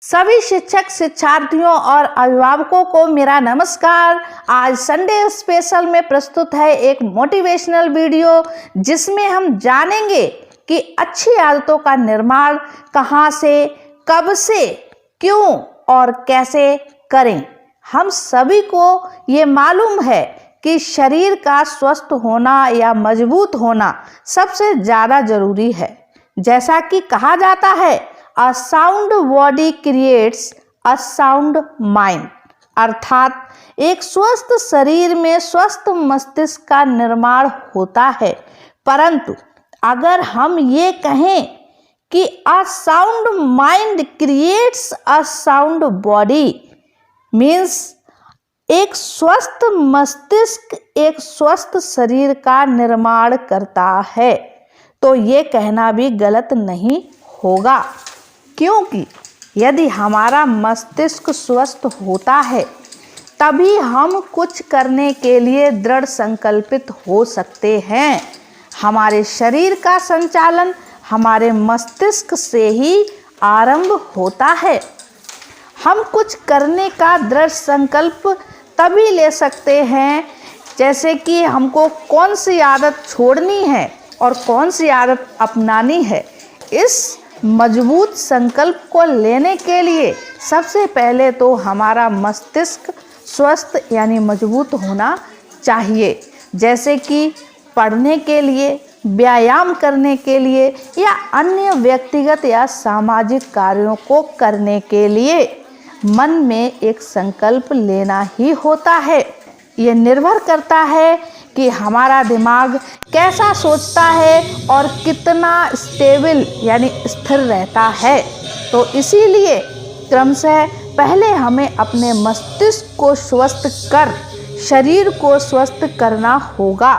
सभी शिक्षक शिक्षार्थियों और अभिभावकों को मेरा नमस्कार। आज संडे स्पेशल में प्रस्तुत है एक मोटिवेशनल वीडियो जिसमें हम जानेंगे कि अच्छी आदतों का निर्माण कहां से, कब से, क्यों और कैसे करें। हम सभी को ये मालूम है कि शरीर का स्वस्थ होना या मजबूत होना सबसे ज़्यादा जरूरी है। जैसा कि कहा जाता है, a sound body creates a sound mind, अर्थात एक स्वस्थ शरीर में स्वस्थ मस्तिष्क का निर्माण होता है। परंतु अगर हम ये कहें कि a sound mind creates a sound body means एक स्वस्थ मस्तिष्क एक स्वस्थ शरीर का निर्माण करता है, तो ये कहना भी गलत नहीं होगा। क्योंकि यदि हमारा मस्तिष्क स्वस्थ होता है तभी हम कुछ करने के लिए दृढ़ संकल्पित हो सकते हैं। हमारे शरीर का संचालन हमारे मस्तिष्क से ही आरंभ होता है। हम कुछ करने का दृढ़ संकल्प तभी ले सकते हैं जैसे कि हमको कौन सी आदत छोड़नी है और कौन सी आदत अपनानी है। इस मजबूत संकल्प को लेने के लिए सबसे पहले तो हमारा मस्तिष्क स्वस्थ यानी मजबूत होना चाहिए। जैसे कि पढ़ने के लिए, व्यायाम करने के लिए या अन्य व्यक्तिगत या सामाजिक कार्यों को करने के लिए मन में एक संकल्प लेना ही होता है। ये निर्भर करता है कि हमारा दिमाग कैसा सोचता है और कितना स्टेबल यानी स्थिर रहता है। तो इसीलिए क्रमशः पहले हमें अपने मस्तिष्क को स्वस्थ कर शरीर को स्वस्थ करना होगा।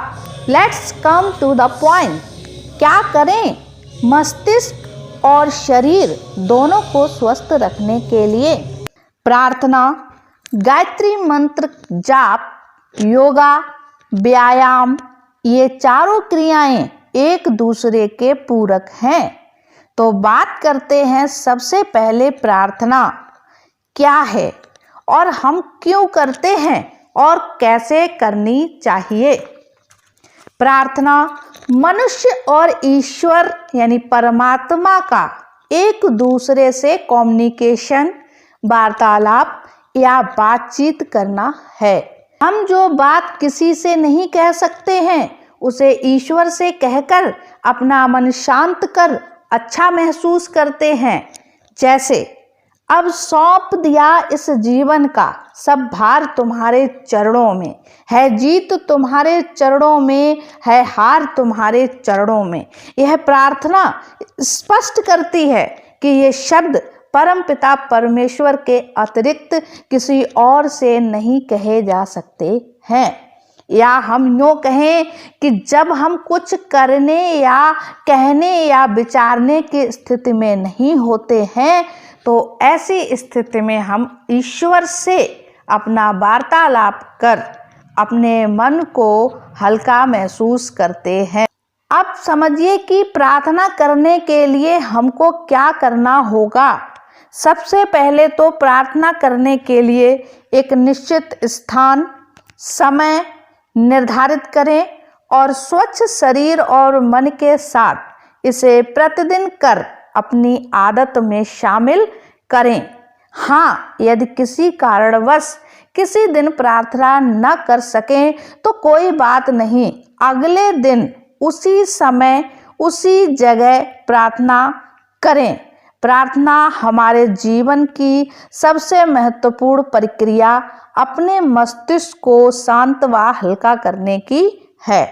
Let's come to the point. क्या करें मस्तिष्क और शरीर दोनों को स्वस्थ रखने के लिए? प्रार्थना, गायत्री मंत्र जाप, योगा, व्यायाम, ये चारों क्रियाएं एक दूसरे के पूरक हैं। तो बात करते हैं सबसे पहले प्रार्थना क्या है और हम क्यों करते हैं और कैसे करनी चाहिए। प्रार्थना मनुष्य और ईश्वर यानी परमात्मा का एक दूसरे से कम्युनिकेशन, वार्तालाप या बातचीत करना है। हम जो बात किसी से नहीं कह सकते हैं उसे ईश्वर से कहकर अपना मन शांत कर अच्छा महसूस करते हैं। जैसे अब सौंप दिया इस जीवन का सब भार तुम्हारे चरणों में, है जीत तुम्हारे चरणों में, है हार तुम्हारे चरणों में। यह प्रार्थना स्पष्ट करती है कि ये शब्द परमपिता परमेश्वर के अतिरिक्त किसी और से नहीं कहे जा सकते हैं। या हम यूँ कहें कि जब हम कुछ करने या कहने या विचारने की स्थिति में नहीं होते हैं तो ऐसी स्थिति में हम ईश्वर से अपना वार्तालाप कर अपने मन को हल्का महसूस करते हैं। अब समझिए कि प्रार्थना करने के लिए हमको क्या करना होगा। सबसे पहले तो प्रार्थना करने के लिए एक निश्चित स्थान, समय निर्धारित करें और स्वच्छ शरीर और मन के साथ इसे प्रतिदिन कर अपनी आदत में शामिल करें। हाँ, यदि किसी कारणवश किसी दिन प्रार्थना न कर सकें तो कोई बात नहीं, अगले दिन उसी समय उसी जगह प्रार्थना करें। प्रार्थना हमारे जीवन की सबसे महत्वपूर्ण प्रक्रिया अपने मस्तिष्क को शांत व हल्का करने की है।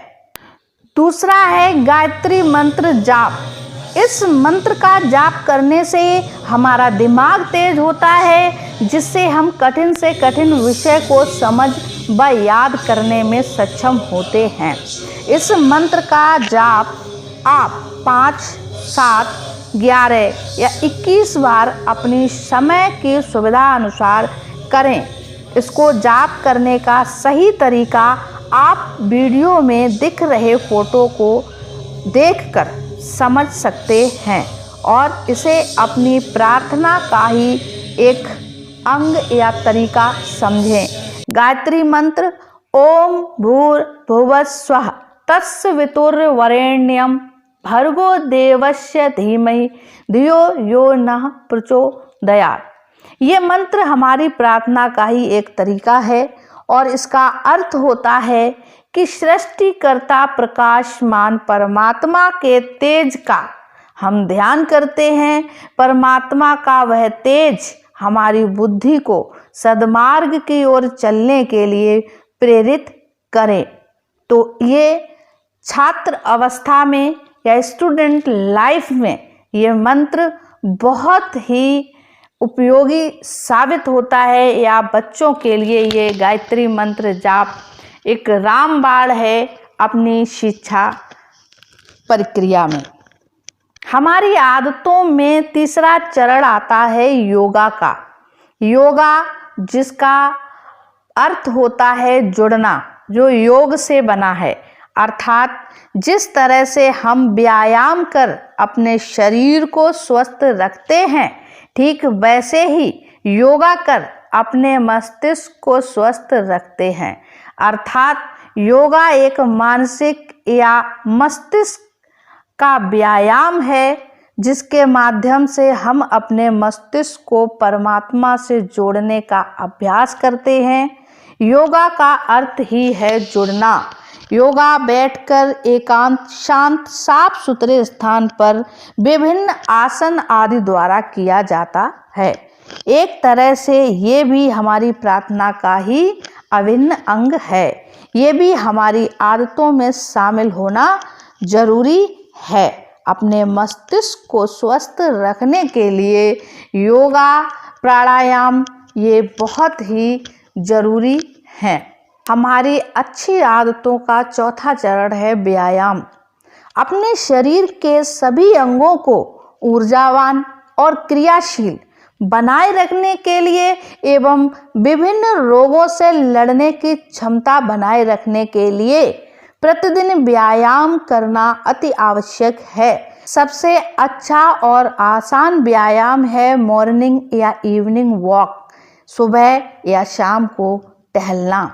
दूसरा है गायत्री मंत्र जाप। इस मंत्र का जाप करने से हमारा दिमाग तेज होता है जिससे हम कठिन से कठिन विषय को समझ व याद करने में सक्षम होते हैं। इस मंत्र का जाप आप 5, 7, 11 या 21 बार अपनी समय की सुविधा अनुसार करें। इसको जाप करने का सही तरीका आप वीडियो में दिख रहे फोटो को देखकर समझ सकते हैं और इसे अपनी प्रार्थना का ही एक अंग या तरीका समझें। गायत्री मंत्र ओम भूर्भुवः स्वः तत्सवितुर्वरेण्यं भर्गो देवस्य धीमहि धियो यो नः प्रचोदयात्। ये मंत्र हमारी प्रार्थना का ही एक तरीका है और इसका अर्थ होता है कि सृष्टिकर्ता प्रकाशमान परमात्मा के तेज का हम ध्यान करते हैं। परमात्मा का वह तेज हमारी बुद्धि को सद्मार्ग की ओर चलने के लिए प्रेरित करें। तो ये छात्र अवस्था में या स्टूडेंट लाइफ में ये मंत्र बहुत ही उपयोगी साबित होता है, या बच्चों के लिए ये गायत्री मंत्र जाप एक रामबाण है अपनी शिक्षा प्रक्रिया में। हमारी आदतों में तीसरा चरण आता है योगा का। योगा जिसका अर्थ होता है जुड़ना, जो योग से बना है, अर्थात जिस तरह से हम व्यायाम कर अपने शरीर को स्वस्थ रखते हैं, ठीक वैसे ही योगा कर अपने मस्तिष्क को स्वस्थ रखते हैं। अर्थात योगा एक मानसिक या मस्तिष्क का व्यायाम है जिसके माध्यम से हम अपने मस्तिष्क को परमात्मा से जोड़ने का अभ्यास करते हैं। योगा का अर्थ ही है जुड़ना। योगा बैठकर एकांत शांत साफ सुथरे स्थान पर विभिन्न आसन आदि द्वारा किया जाता है। एक तरह से ये भी हमारी प्रार्थना का ही अभिन्न अंग है। ये भी हमारी आदतों में शामिल होना जरूरी है। अपने मस्तिष्क को स्वस्थ रखने के लिए योगा प्राणायाम ये बहुत ही जरूरी है। हमारी अच्छी आदतों का चौथा चरण है व्यायाम। अपने शरीर के सभी अंगों को ऊर्जावान और क्रियाशील बनाए रखने के लिए एवं विभिन्न रोगों से लड़ने की क्षमता बनाए रखने के लिए प्रतिदिन व्यायाम करना अति आवश्यक है। सबसे अच्छा और आसान व्यायाम है मॉर्निंग या इवनिंग वॉक, सुबह या शाम को टहलना।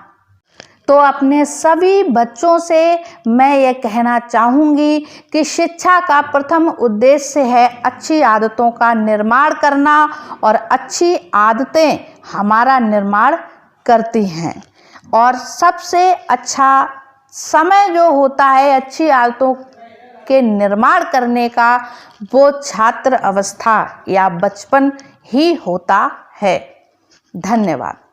तो अपने सभी बच्चों से मैं ये कहना चाहूँगी कि शिक्षा का प्रथम उद्देश्य है अच्छी आदतों का निर्माण करना, और अच्छी आदतें हमारा निर्माण करती हैं। और सबसे अच्छा समय जो होता है अच्छी आदतों के निर्माण करने का, वो छात्र अवस्था या बचपन ही होता है। धन्यवाद।